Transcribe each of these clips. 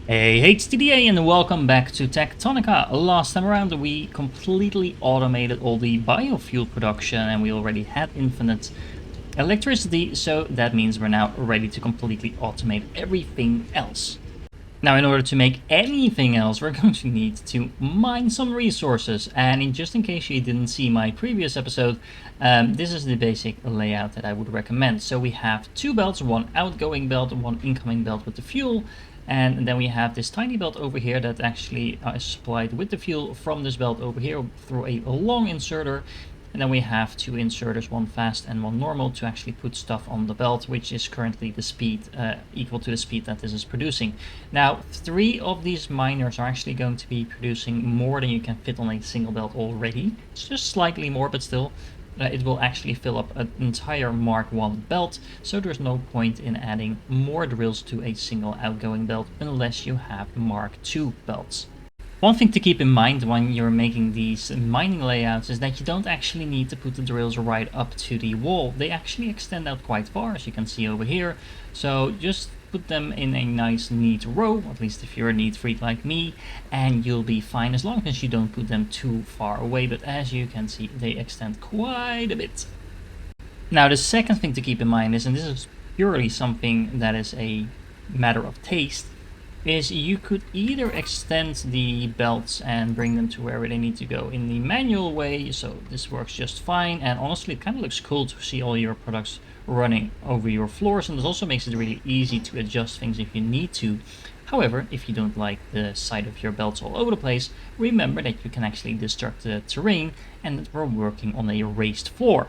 Hey, HTDA and welcome back to Techtonica. Last time around we completely automated all the biofuel production and we already had infinite electricity, so that means we're now ready to completely automate everything else. Now, in order to make anything else, we're going to need to mine some resources, and just in case you didn't see my previous episode, this is the basic layout that I would recommend. So we have two belts, one outgoing belt and one incoming belt with the fuel, and then we have this tiny belt over here that actually is supplied with the fuel from this belt over here through a long inserter. And then we have two inserters, one fast and one normal, to actually put stuff on the belt, which is currently the speed equal to the speed that this is producing. Now, 3 of these miners are actually going to be producing more than you can fit on a single belt already. It's just slightly more, but still, it will actually fill up an entire Mark 1 belt, so there's no point in adding more drills to a single outgoing belt unless you have Mark 2 belts. One thing to keep in mind when you're making these mining layouts is that you don't actually need to put the drills right up to the wall. They actually extend out quite far, as you can see over here. So just put them in a nice neat row, at least if you're a neat freak like me, and you'll be fine as long as you don't put them too far away. But as you can see, they extend quite a bit. Now, the second thing to keep in mind is, and this is purely something that is a matter of taste, is you could either extend the belts and bring them to wherever they need to go in the manual way, so this works just fine, and honestly it kind of looks cool to see all your products running over your floors, and this also makes it really easy to adjust things if you need to. However, if you don't like the sight of your belts all over the place, remember that you can actually destruct the terrain and that we're working on a raised floor.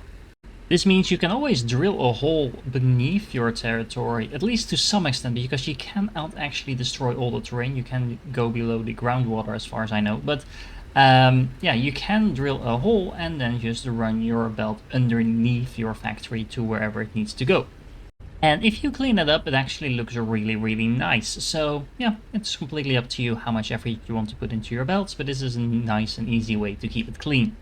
This means you can always drill a hole beneath your territory, at least to some extent, because you cannot actually destroy all the terrain. You can go below the groundwater as far as I know, but yeah, you can drill a hole and then just run your belt underneath your factory to wherever it needs to go. And if you clean it up, it actually looks really nice. So yeah, it's completely up to you how much effort you want to put into your belts, but this is a nice and easy way to keep it clean.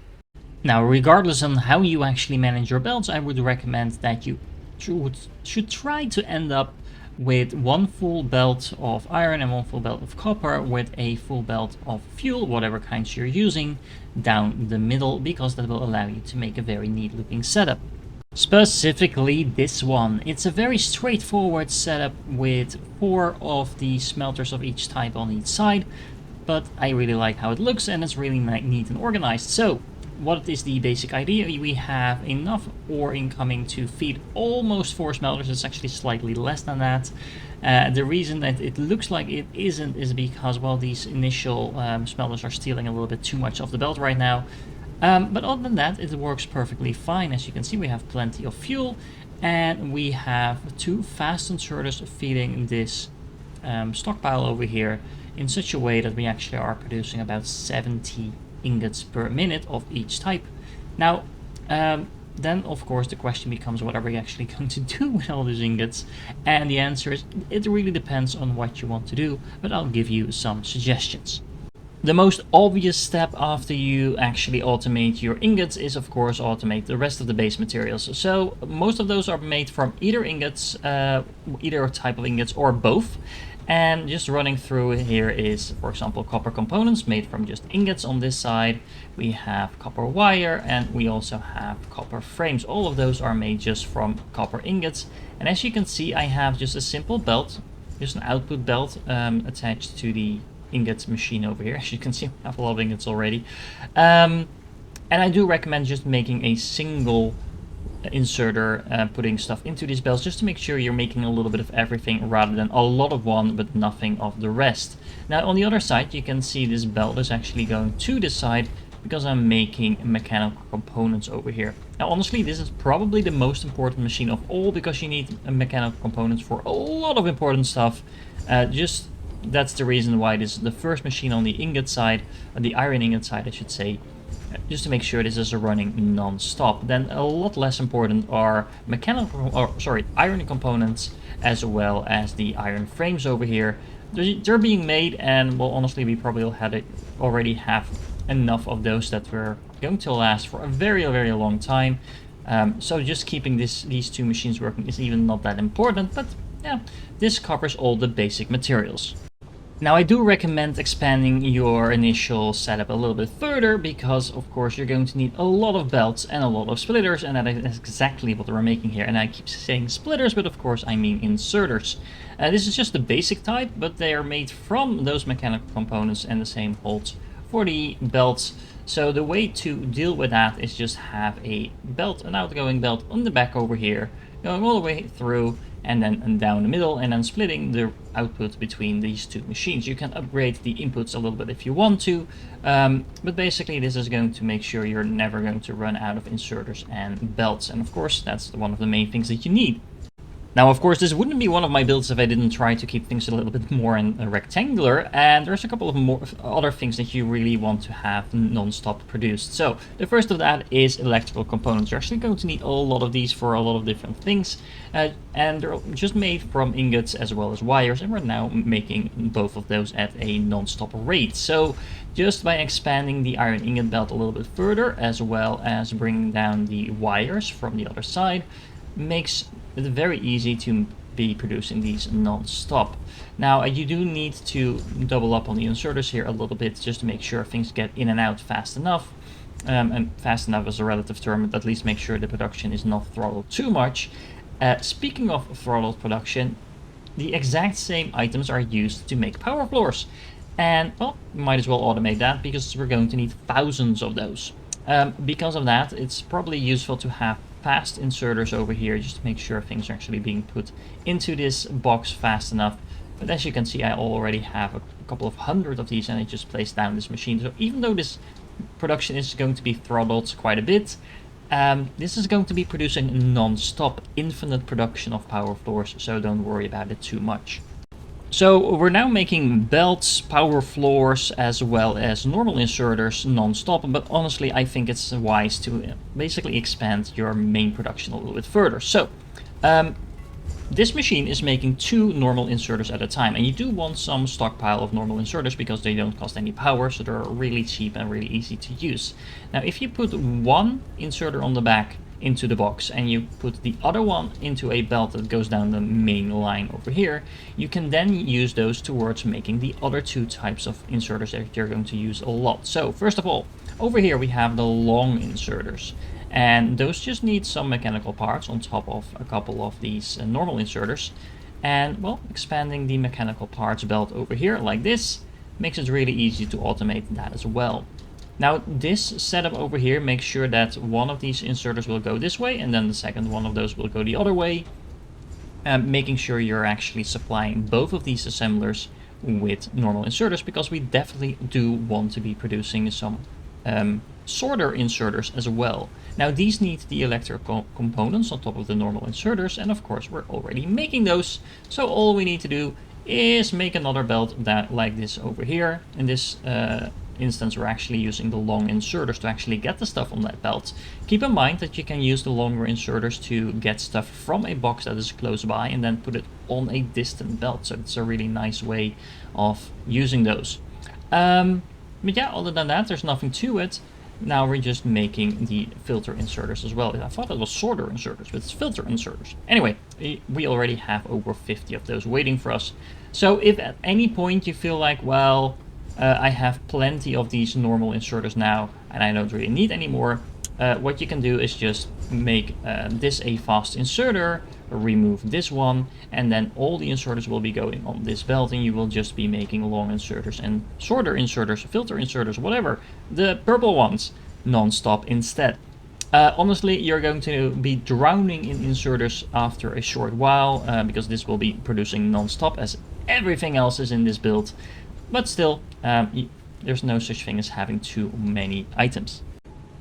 Now, regardless on how you actually manage your belts, I would recommend that you should try to end up with one full belt of iron and one full belt of copper with a full belt of fuel, whatever kinds you're using, down the middle, because that will allow you to make a very neat looking setup. Specifically this one. It's a very straightforward setup with 4 of the smelters of each type on each side, but I really like how it looks and it's really neat and organized. So, what is the basic idea? We have enough ore incoming to feed almost 4 smelters. It's actually slightly less than that. The reason that it looks like it isn't is because, well, these initial smelters are stealing a little bit too much of the belt right now. But other than that, it works perfectly fine. As you can see, we have plenty of fuel, and we have 2 fast inserters feeding this stockpile over here in such a way that we actually are producing about 70 ingots per minute of each type. Now, then of course the question becomes, what are we actually going to do with all these ingots? And the answer is, it really depends on what you want to do, but I'll give you some suggestions. The most obvious step after you actually automate your ingots is, of course, automate the rest of the base materials. So most of those are made from either ingots, either type of ingots or both. And just running through here is, for example, copper components made from just ingots on this side. We have copper wire, and we also have copper frames. All of those are made just from copper ingots. And as you can see, I have just a simple belt, just an output belt attached to the ingots machine over here. As you can see, I have a lot of ingots already. And I do recommend just making a single inserter, putting stuff into these belts, just to make sure you're making a little bit of everything rather than a lot of one but nothing of the rest. Now, on the other side, you can see this belt is actually going to this side because I'm making mechanical components over here. Now, honestly, this is probably the most important machine of all, because you need mechanical components for a lot of important stuff. That's the reason why this is the first machine on the ingot side, or the iron ingot side I should say, just to make sure this is running non-stop. Then a lot less important are iron components, as well as the iron frames over here. They're being made, and well, honestly, we probably already have enough of those that we're going to last for a very long time. So just keeping these 2 machines working is even not that important, but yeah, this covers all the basic materials. Now I do recommend expanding your initial setup a little bit further because of course you're going to need a lot of belts and a lot of splitters, and that is exactly what we're making here. And I keep saying splitters, but of course I mean inserters. This is just the basic type, but they are made from those mechanical components, and the same holds for the belts. So the way to deal with that is just have a belt, an outgoing belt on the back over here, going all the way through and then down the middle, and then splitting the output between these two machines. You can upgrade the inputs a little bit if you want to, but basically this is going to make sure you're never going to run out of inserters and belts, and of course that's one of the main things that you need. Now, of course, this wouldn't be one of my builds if I didn't try to keep things a little bit more rectangular, and there's a couple of more other things that you really want to have non-stop produced. So, the first of that is electrical components. You're actually going to need a lot of these for a lot of different things, and they're just made from ingots as well as wires, and we're now making both of those at a non-stop rate. So, just by expanding the iron ingot belt a little bit further, as well as bringing down the wires from the other side, makes it's very easy to be producing these non-stop. Now you do need to double up on the inserters here a little bit just to make sure things get in and out fast enough. And fast enough is a relative term, but at least make sure the production is not throttled too much. Speaking of throttled production, the exact same items are used to make power floors. And well, might as well automate that because we're going to need thousands of those. Because of that, it's probably useful to have fast inserters over here just to make sure things are actually being put into this box fast enough. But as you can see, I already have a couple of hundred of these, and I just placed down this machine. So even though this production is going to be throttled quite a bit, this is going to be producing non-stop, infinite production of power floors, so don't worry about it too much. So we're now making belts, power floors, as well as normal inserters non-stop, but honestly I think it's wise to basically expand your main production a little bit further. So this machine is making 2 normal inserters at a time, and you do want some stockpile of normal inserters because they don't cost any power, so they're really cheap and really easy to use. Now if you put one inserter on the back into the box and you put the other one into a belt that goes down the main line over here, you can then use those towards making the other 2 types of inserters that you're going to use a lot. So first of all, over here we have the long inserters, and those just need some mechanical parts on top of a couple of these normal inserters. And well, expanding the mechanical parts belt over here like this makes it really easy to automate that as well. Now this setup over here makes sure that one of these inserters will go this way and then the second one of those will go the other way, making sure you're actually supplying both of these assemblers with normal inserters, because we definitely do want to be producing some sorter inserters as well. Now these need the electrical components on top of the normal inserters, and of course we're already making those, so all we need to do is make another belt that like this over here. In this instance we're actually using the long inserters to actually get the stuff on that belt. Keep in mind that you can use the longer inserters to get stuff from a box that is close by and then put it on a distant belt, so it's a really nice way of using those. But yeah, other than that there's nothing to it. Now we're just making the filter inserters as well. I thought it was sorter inserters, but it's filter inserters. Anyway, we already have over 50 of those waiting for us. So if at any point you feel like, well, I have plenty of these normal inserters now and I don't really need any more, what you can do is just make this a fast inserter, remove this one, and then all the inserters will be going on this belt, and you will just be making long inserters and sorter inserters, filter inserters, whatever, the purple ones, non-stop instead. Honestly, you're going to be drowning in inserters after a short while, because this will be producing non-stop as everything else is in this build. But still, there's no such thing as having too many items.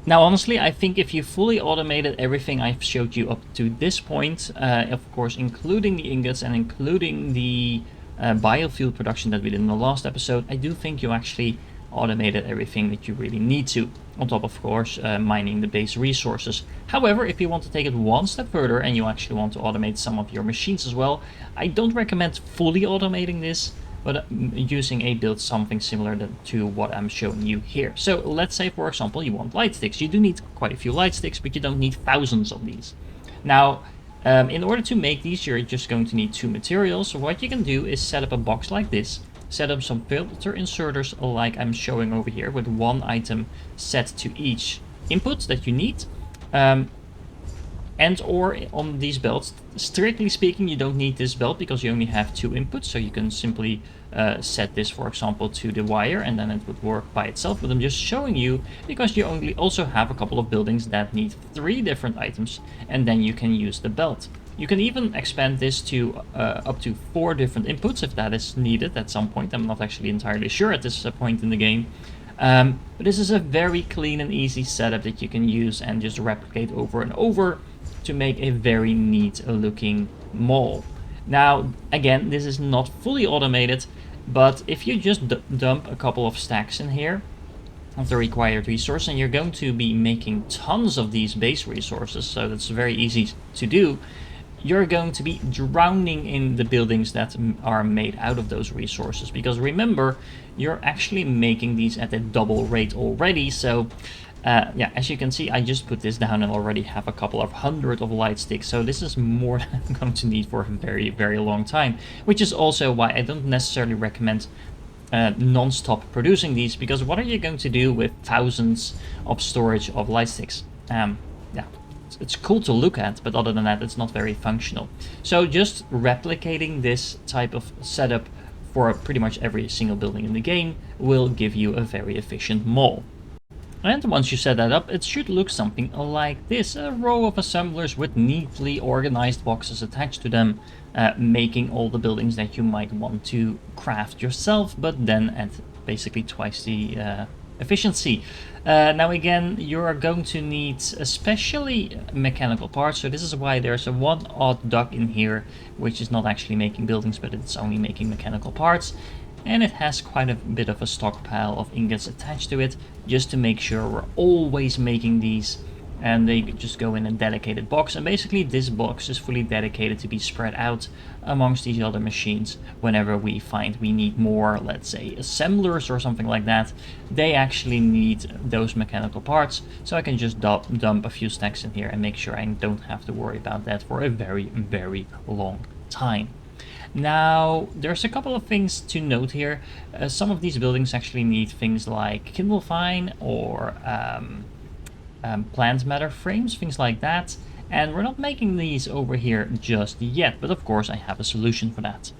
Now honestly, I think if you fully automated everything I've showed you up to this point, of course including the ingots and including the biofuel production that we did in the last episode, I do think you actually automated everything that you really need to, on top of course mining the base resources. However, if you want to take it one step further and you actually want to automate some of your machines as well, I don't recommend fully automating this, but using a build something similar to what I'm showing you here. So let's say, for example, you want light sticks. You do need quite a few light sticks, but you don't need thousands of these. Now, in order to make these, you're just going to need 2 materials. So what you can do is set up a box like this, set up some filter inserters like I'm showing over here, with one item set to each input that you need. And or on these belts, strictly speaking, you don't need this belt because you only have 2 inputs, so you can simply set this, for example, to the wire, and then it would work by itself. But I'm just showing you because you only also have a couple of buildings that need 3 different items, and then you can use the belt. You can even expand this to up to 4 different inputs if that is needed at some point. I'm not actually entirely sure at this point in the game. But this is a very clean and easy setup that you can use and just replicate over and over to make a very neat looking mall. Now, again, this is not fully automated, but if you just dump a couple of stacks in here of the required resource, and you're going to be making tons of these base resources, so that's very easy to do, you're going to be drowning in the buildings that are made out of those resources. Because remember, you're actually making these at a double rate already, so yeah, as you can see, I just put this down and already have a couple of hundred of light sticks, so this is more than I'm going to need for a very, very long time, which is also why I don't necessarily recommend non-stop producing these, because what are you going to do with thousands of storage of light sticks? Yeah, it's cool to look at, but other than that, it's not very functional. So just replicating this type of setup for pretty much every single building in the game will give you a very efficient mall. And once you set that up, it should look something like this. A row of assemblers with neatly organized boxes attached to them, making all the buildings that you might want to craft yourself, but then at basically twice the efficiency. Now again, you're going to need especially mechanical parts, so this is why there's a one odd duck in here, which is not actually making buildings, but it's only making mechanical parts. And it has quite a bit of a stockpile of ingots attached to it, just to make sure we're always making these, and they just go in a dedicated box. And basically this box is fully dedicated to be spread out amongst these other machines. Whenever we find we need more, let's say assemblers or something like that, they actually need those mechanical parts, so I can just dump a few stacks in here and make sure I don't have to worry about that for a very, very long time. Now, there's a couple of things to note here. Some of these buildings actually need things like kindle vine or plant matter frames, things like that. And we're not making these over here just yet, but of course I have a solution for that.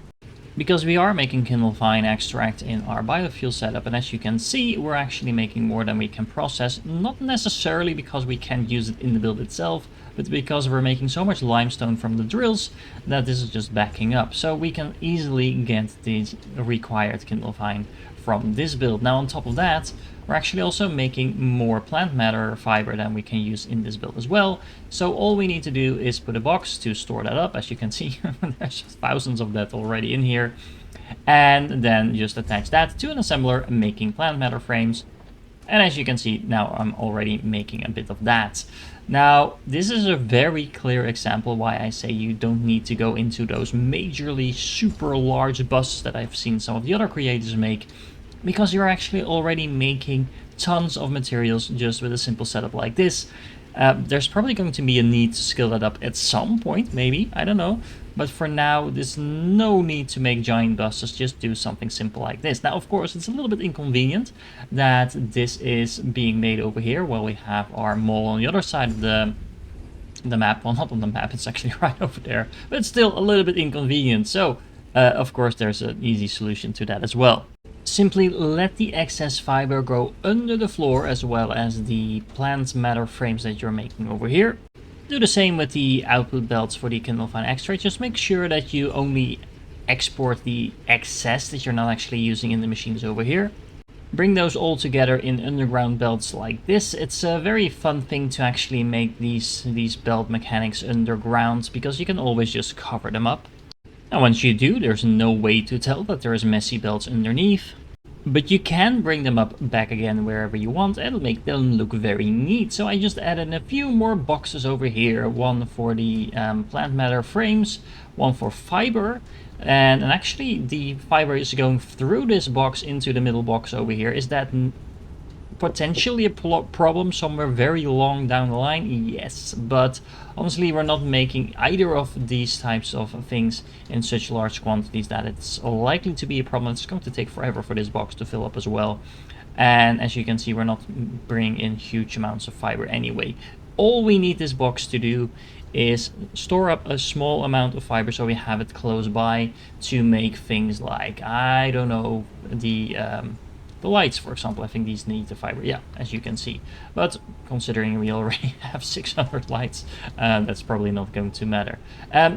Because we are making kindle vine extract in our biofuel setup, and as you can see, we're actually making more than we can process, not necessarily because we can't use it in the build itself, but because we're making so much limestone from the drills that this is just backing up. So we can easily get the required kindle vine from this build. Now on top of that, we're actually also making more plant matter fiber than we can use in this build as well. So all we need to do is put a box to store that up. As you can see, there's thousands of that already in here. And then just attach that to an assembler making plant matter frames. And as you can see, now I'm already making a bit of that. Now, this is a very clear example why I say you don't need to go into those majorly super large buses that I've seen some of the other creators make, because you're actually already making tons of materials just with a simple setup like this. There's probably going to be a need to scale that up at some point, maybe, I don't know. But for now, there's no need to make giant buses, just do something simple like this. Now, of course, it's a little bit inconvenient that this is being made over here while we have our mall on the other side of the map. Well, not on the map, it's actually right over there, but it's still a little bit inconvenient. So, of course, there's an easy solution to that as well. Simply let the excess fiber go under the floor, as well as the plant matter frames that you're making over here. Do the same with the output belts for the kindle vine extract. Just make sure that you only export the excess that you're not actually using in the machines over here. Bring those all together in underground belts like this. It's a very fun thing to actually make these belt mechanics underground, because you can always just cover them up. Now once you do, there's no way to tell that there's messy belts underneath. But you can bring them up back again wherever you want and make them look very neat. So I just added a few more boxes over here. One for the plant matter frames, one for fiber. And actually the fiber is going through this box into the middle box over here. Is that potentially a problem somewhere very long down the line, yes, but honestly we're not making either of these types of things in such large quantities that it's likely to be a problem. It's going to take forever for this box to fill up as well, and as you can see, we're not bringing in huge amounts of fiber anyway. All we need this box to do is store up a small amount of fiber so we have it close by to make things like, I don't know, the lights, for example. I think these need the fiber, yeah, as you can see. But considering we already have 600 lights, that's probably not going to matter.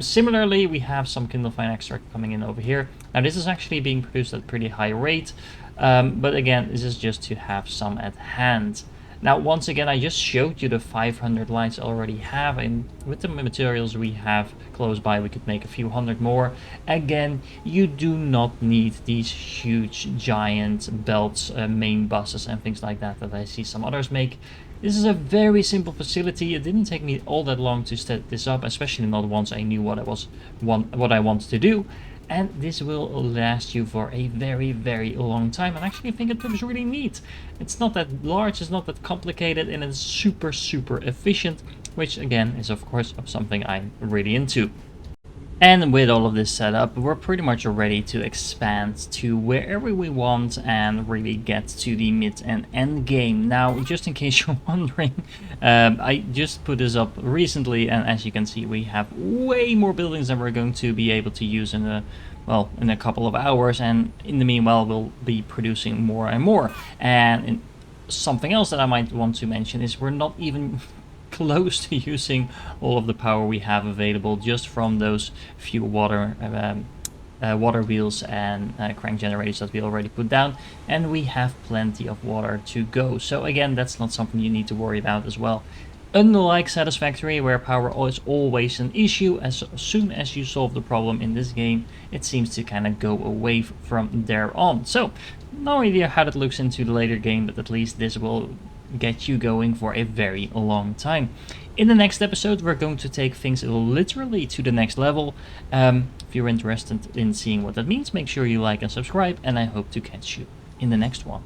Similarly, we have some Kindle Fine extract coming in over here. Now this is actually being produced at a pretty high rate, but again, this is just to have some at hand. Now, once again, I just showed you the 500 lights I already have, and with the materials we have close by, we could make a few hundred more. Again, you do not need these huge, giant belts, main buses, and things like that I see some others make. This is a very simple facility. It didn't take me all that long to set this up, especially not once I knew what I wanted to do. And this will last you for a very, very long time. And actually I think it looks really neat. It's not that large, it's not that complicated, and it's super, super efficient, which again is of course something I'm really into. And with all of this set up, we're pretty much ready to expand to wherever we want and really get to the mid and end game. Now, just in case you're wondering, I just put this up recently, and as you can see, we have way more buildings than we're going to be able to use in a couple of hours, and in the meanwhile, we'll be producing more and more. And something else that I might want to mention is we're not even close to using all of the power we have available just from those few water wheels and crank generators that we already put down, and we have plenty of water to go. So again, that's not something you need to worry about as well. Unlike Satisfactory, where power is always an issue, as soon as you solve the problem in this game, it seems to kind of go away from there on. So no idea how that looks into the later game, but at least this will get you going for a very long time. In the next episode, we're going to take things literally to the next level. If you're interested in seeing what that means, make sure you like and subscribe, and I hope to catch you in the next one.